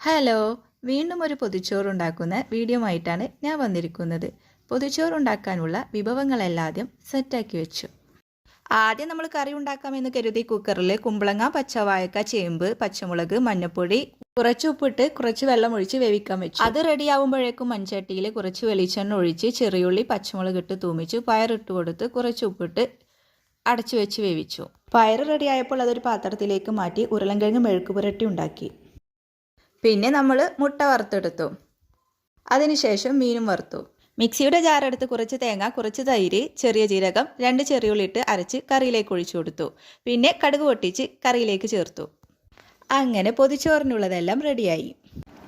Hello, വീണ്ടും ഒരു പൊതിച്ചോറുണ്ടാക്കുന്ന video ആയിട്ടാണ് ഞാൻ വന്നിരിക്കുന്നത്. പൊതിച്ചോറുണ്ടാക്കാനുള്ള വിഭവങ്ങളെല്ലാം സെറ്റാക്കി വെച്ചു. ആദ്യം നമ്മൾ കറി ഉണ്ടാക്കാമെന്ന് കരുതി കുക്കറിൽ കുമ്പളങ്ങ, പച്ചവാഴക്ക, ചേമ്പ്, പച്ചമുളക്, മഞ്ഞൾപ്പൊടി, കുറച്ച് ഉപ്പിട്ട് കുറച്ച് വെള്ളം ഒഴിച്ച് വേവിക്കാൻ വെച്ചു. അത് റെഡിയാവുമ്പോഴേക്കും മൺചട്ടിയിൽ കുറച്ച് വെളിച്ചെണ്ണ ഒഴിച്ച് ചെറിയുള്ളി, പച്ചമുളക് ഇട്ട് തൂമിച്ചു പയറിട്ട് കൊടുത്ത് കുറച്ച് ഉപ്പിട്ട് അടച്ചു വെച്ച് വേവിച്ചു. പയർ റെഡിയായപ്പോൾ അതൊരു പാത്രത്തിലേക്ക് മാറ്റി ഉരുളൻകിഴങ്ങ് മെഴുക്ക് പുരട്ടി ഉണ്ടാക്കി. പിന്നെ നമ്മൾ മുട്ട വറുത്തെടുത്തു. അതിനുശേഷം മീനും വറുത്തു. മിക്സിയുടെ ജാറെടുത്ത് കുറച്ച് തേങ്ങ, കുറച്ച് തൈര്, ചെറിയ ജീരകം, 2 ചെറിയുള്ളി ഇട്ട് അരച്ച് കറിയിലേക്ക് ഒഴിച്ചു കൊടുത്തു. പിന്നെ കടുക് പൊട്ടിച്ച് കറിയിലേക്ക് ചേർത്തു. അങ്ങനെ പൊതിച്ചോറിനുള്ളതെല്ലാം റെഡിയായി.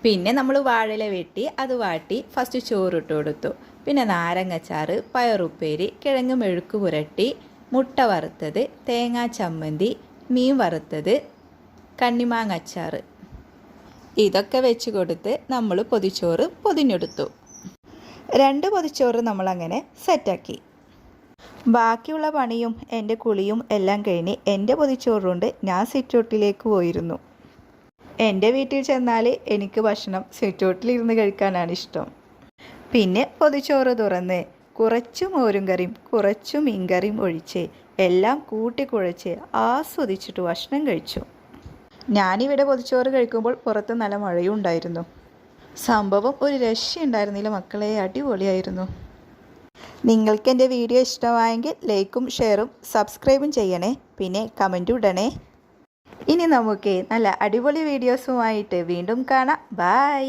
പിന്നെ നമ്മൾ വാഴയില വെട്ടി അത് വാട്ടി ഫസ്റ്റ് ചോറിട്ട് കൊടുത്തു. പിന്നെ നാരങ്ങച്ചാറ്, പയറുപ്പേരി, കിഴങ്ങ് മെഴുക്ക് പുരട്ടി, മുട്ട വറുത്തത്, തേങ്ങാ ചമ്മന്തി, മീൻ വറുത്തത്, കണ്ണിമാങ്ങ അച്ചാറ്, ഇതൊക്കെ വെച്ച് കൊടുത്ത് നമ്മൾ പൊതിച്ചോറ് പൊതിഞ്ഞെടുത്തു. 2 പൊതിച്ചോറ് നമ്മളങ്ങനെ സെറ്റാക്കി. ബാക്കിയുള്ള പണിയും എൻ്റെ കുളിയും എല്ലാം കഴിഞ്ഞ് എൻ്റെ പൊതിച്ചോറുകൊണ്ട് ഞാൻ സിറ്റൗട്ടിലേക്ക് പോയിരുന്നു. എൻ്റെ വീട്ടിൽ ചെന്നാൽ എനിക്ക് ഭക്ഷണം സിറ്റൗട്ടിലിരുന്ന് കഴിക്കാനാണ് ഇഷ്ടം. പിന്നെ പൊതിച്ചോറ് തുറന്ന് കുറച്ച് മോരും കറിയും കുറച്ച് മീൻകറിയും ഒഴിച്ച് എല്ലാം കൂട്ടിക്കുഴച്ച് ആസ്വദിച്ചിട്ട് ഭക്ഷണം കഴിച്ചു. ഞാനിവിടെ പൊതിച്ചോറ് കഴിക്കുമ്പോൾ പുറത്ത് നല്ല മഴയും ഉണ്ടായിരുന്നു. സംഭവം ഒരു രക്ഷയുണ്ടായിരുന്നില്ല മക്കളെ, അടിപൊളിയായിരുന്നു. നിങ്ങൾക്ക് എൻ്റെ വീഡിയോ ഇഷ്ടമായെങ്കിൽ ലൈക്കും ഷെയറും സബ്സ്ക്രൈബും ചെയ്യണേ, പിന്നെ കമൻറ്റും ഇടണേ. ഇനി നമുക്ക് നല്ല അടിപൊളി വീഡിയോസുമായിട്ട് വീണ്ടും കാണാം. ബൈ.